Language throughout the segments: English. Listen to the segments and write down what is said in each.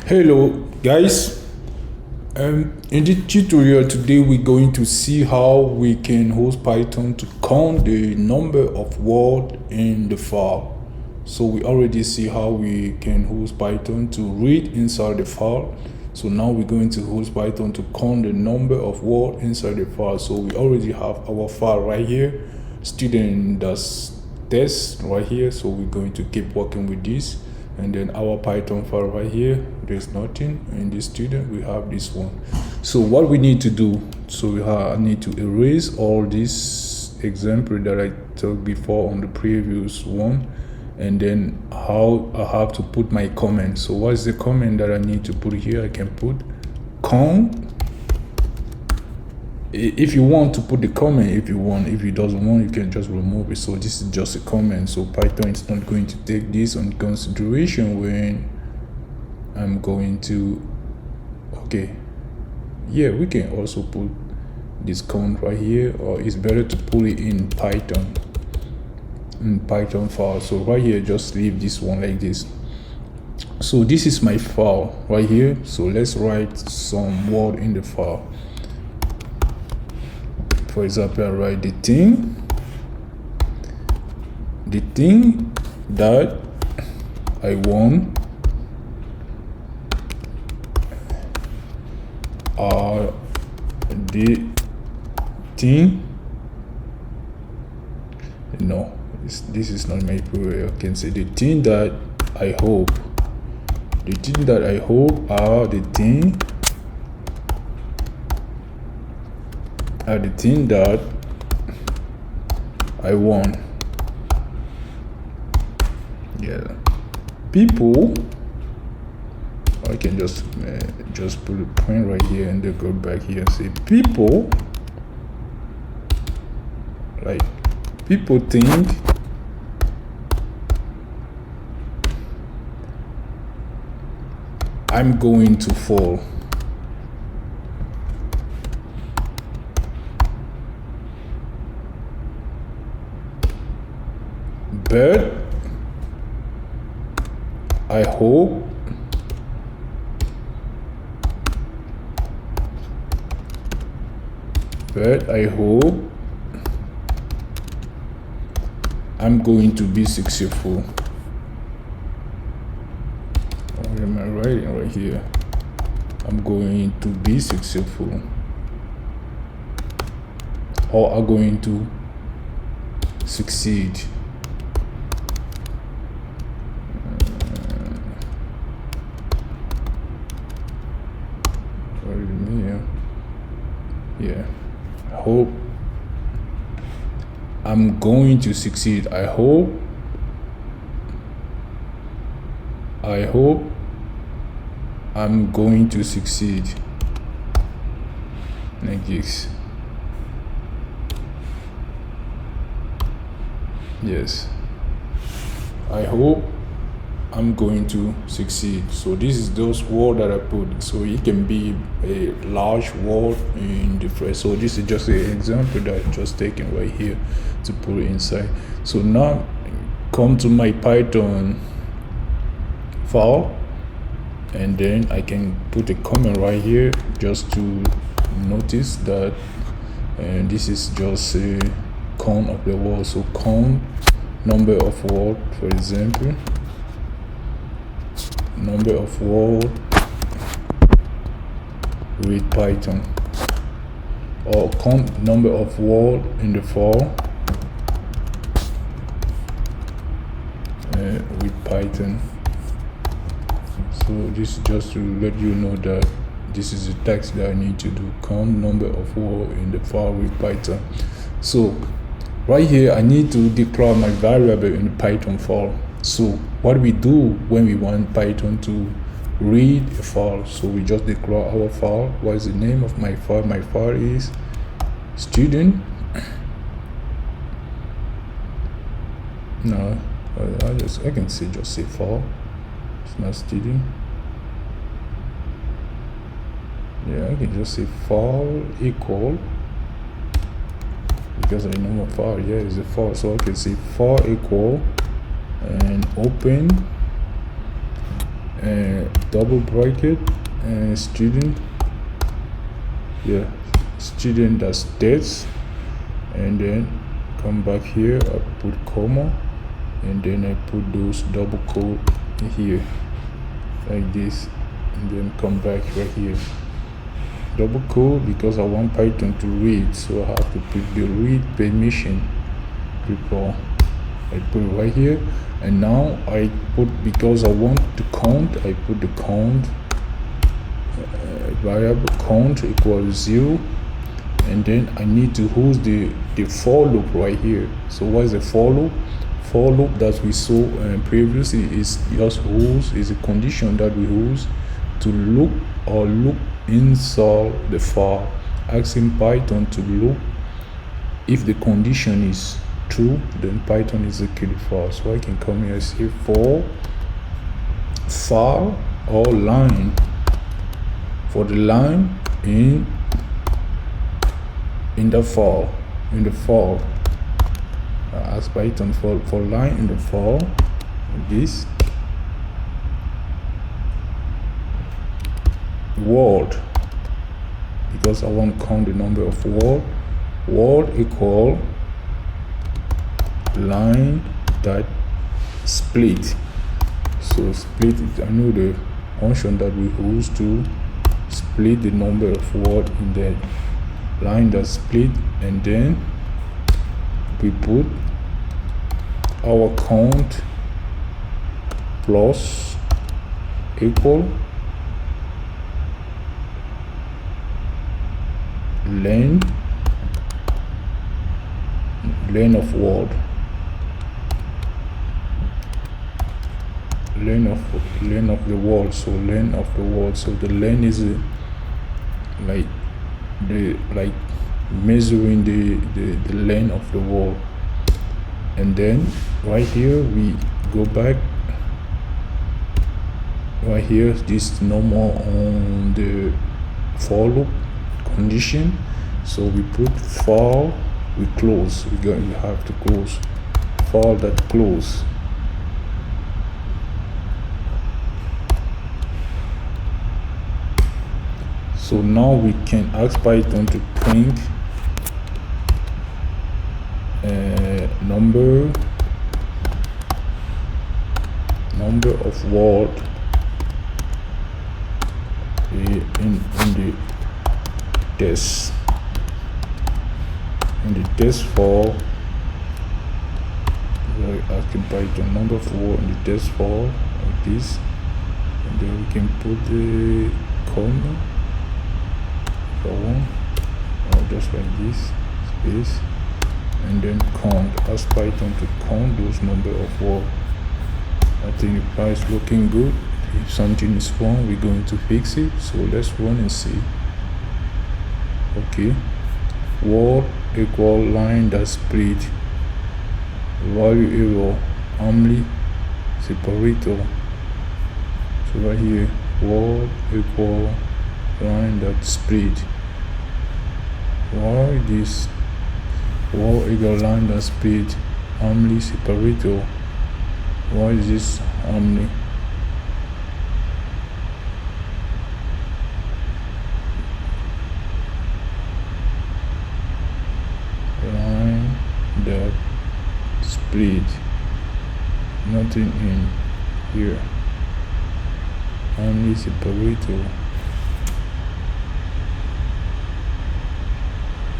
Hello guys, in this tutorial today we're going to see how we can use Python to count the number of words in the file. So we already see how we can use Python to read inside the file. So now we're going to use Python to count the number of words inside the file. So we already have our file right here, student does test right here. So we're going to keep working with this. And then our Python file right here, there's nothing. In this student we have this one. So what we need to do, I need to erase all this example that I took before on the previous one, and then how I have to put my comment. So what's the comment that I need to put here? I can put count. If you want to put the comment, if you doesn't want, you can just remove it. So this is just a comment, so Python is not going to take this on consideration when I'm going to, okay, yeah, we can also put this count right here, or it's better to put it in Python file. So right here, just leave this one like this. So this is my file right here. So let's write some word in the file. For example, I write the thing that I want are the thing, no, this is not my prayer. I can say the thing that I hope, are the thing that I want. Yeah, people, I can just put a point right here and then go back here and say people, like people think I'm going to fall. But I hope I'm going to be successful. What am I writing right here? I'm going to be successful, or are going to succeed. Yeah, I hope I'm going to succeed. I hope I'm going to succeed. Like this. Yes, I hope I'm going to succeed. So this is those words that I put. So it can be a large word in the phrase. So this is just an example that I just taken right here to put it inside. So now come to my Python file, and then I can put a comment right here just to notice that, and this is just a count of the word. So count number of word, for example, number of word with Python, or count number of word in the file with Python. So this is just to let you know that this is the task that I need to do, count number of word in the file with Python. So right here I need to declare my variable in the Python file. So what we do when we want Python to read a file, so we just declare our file. What is the name of my file? My file is student. No, I can say just say file. It's not student. Yeah, I can just say file equal, because I know my file. Yeah, is a file. So I can say file equal and open double bracket and student, student that's dates, and then come back here, I put comma, and then I put those double quote here like this, and then come back right here, double quote, because I want Python to read, so I have to put the read permission before I put it right here. And now I put, because I want to count, I put the count variable count equals 0, and then I need to use the for loop right here. So what is a for loop? For loop that we saw previously is just use, is a condition that we use to loop or loop inside the file, asking Python to loop. If the condition is true, then Python is execute file. So I can come here and say for file or line, for the line in the file, ask Python for line in the file, like this, word, because I want to count the number of word equal line that split. So split, I know the function that we use to split the number of word in the line that split, and then we put our count plus equal length of word, length of the word. So length of the word, so the length is like measuring the length of the word. And then right here we go back right here, this normal on the for loop condition. So we put for, we close, we have to close for that close. So now we can ask Python to print number of word in the test, file. We're asking Python number of word in the test file, like this, and then we can put the comma for one, or just like this, space, and then count. Ask Python to count those number of word. I think the file is looking good. If something is wrong, we're going to fix it. So let's run and see. Okay, word equal line that split, value error, only separator. So right here, word equal line that split. Why this word equal line that split, only separator? Why is this only? Line that split, nothing in here, only separator.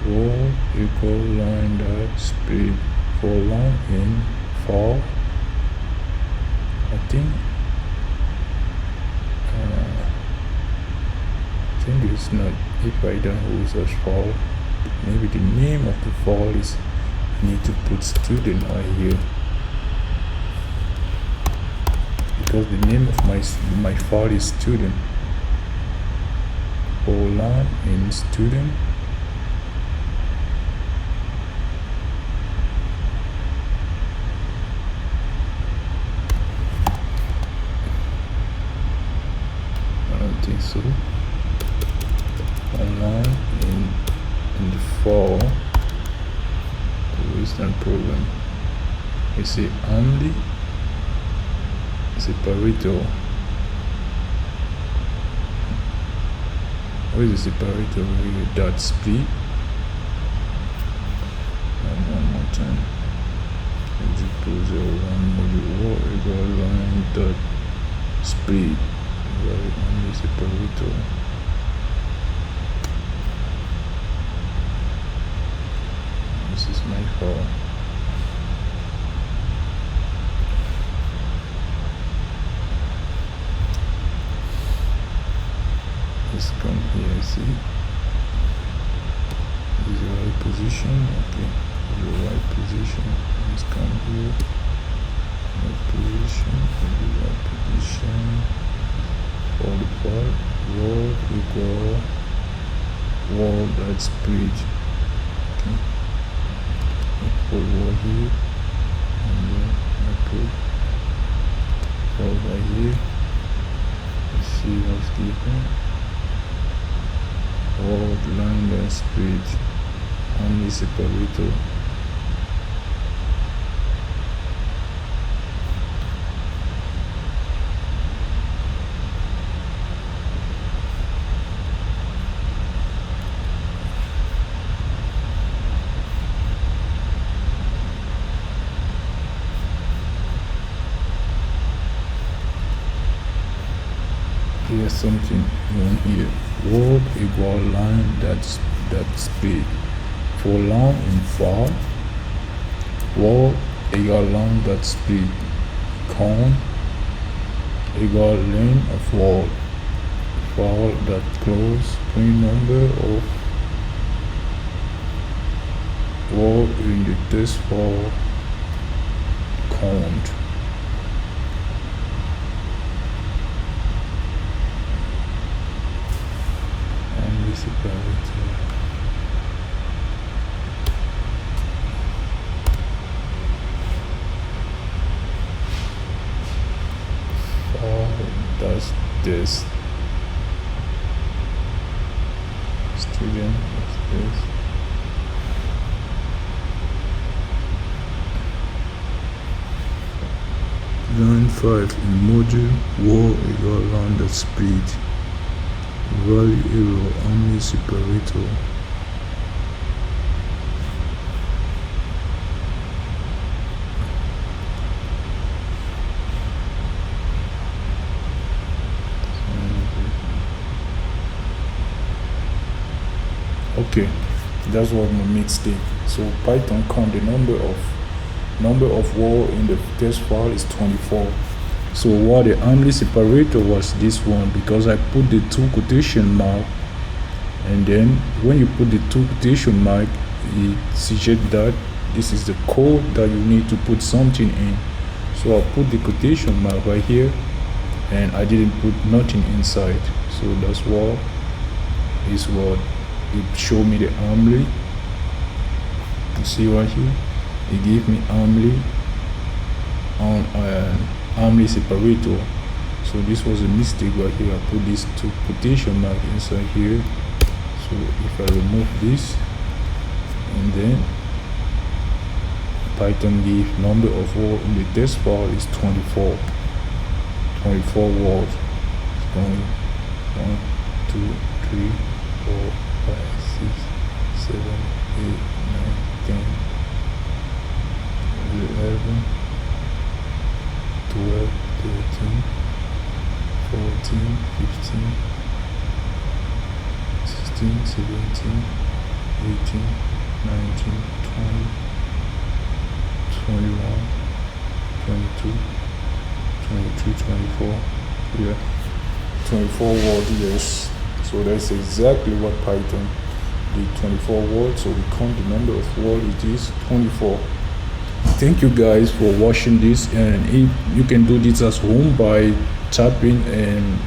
Word equal line that split, for line in for. I think it's not. If I don't use such file, maybe the name of the file is, I need to put student right here, because the name of my file is student. For line in student, think so. Online in the fall, there is no problem. You see only separator, Where is the separator here? Dot split. And one more time. Equal 0 1 module wall equal line dot split. Right on the separator. This is my file. Let's come here, see. This is the right position. Okay, the right position. Let's come here. Right position. The right position. All the part. Wall equal wall that split. Okay. I put wall here. And then I put wall right here. Let's see what's different. Wall line that split. Only separator. Here's something on here. Wall equal line that split. For long and far. Wall equal line that split. Cone equal length of wall. Wall that close. Print number of wall in the test file count. Separator. Does this student does this. Line 5 in module wall equal line that speed. Value error only separator. Okay, that's what my mistake. So Python count the number of wall in the test file is 24. So what the only separator was this one, because I put the 2 quotation mark, and then when you put the 2 quotation mark, it suggests that this is the code that you need to put something in. So I put the quotation mark right here, and I didn't put nothing inside. So that's what it showed me the only. You see right here, it gave me only on only separator. So this was a mistake right here. I put these 2 quotation mark inside here. So if I remove this, and then Python give number of word in the test file is 24 words. It's going 1 2 3 4 5 6 7 8 9 10 11 12 13 14 15 16 17 18 19 20 21 22 23 24. Yeah, 24 words. Yes, so that's exactly what Python did. 24 words. So we count the number of words. It is 24. Thank you guys for watching this, and if you can do this at home by typing and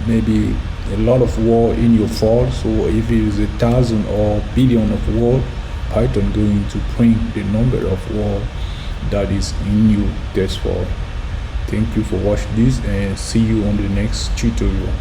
maybe a lot of word in your file. So if it is 1,000 or billion of word, Python going to print the number of word that is in your test file. Thank you for watching this, and see you on the next tutorial.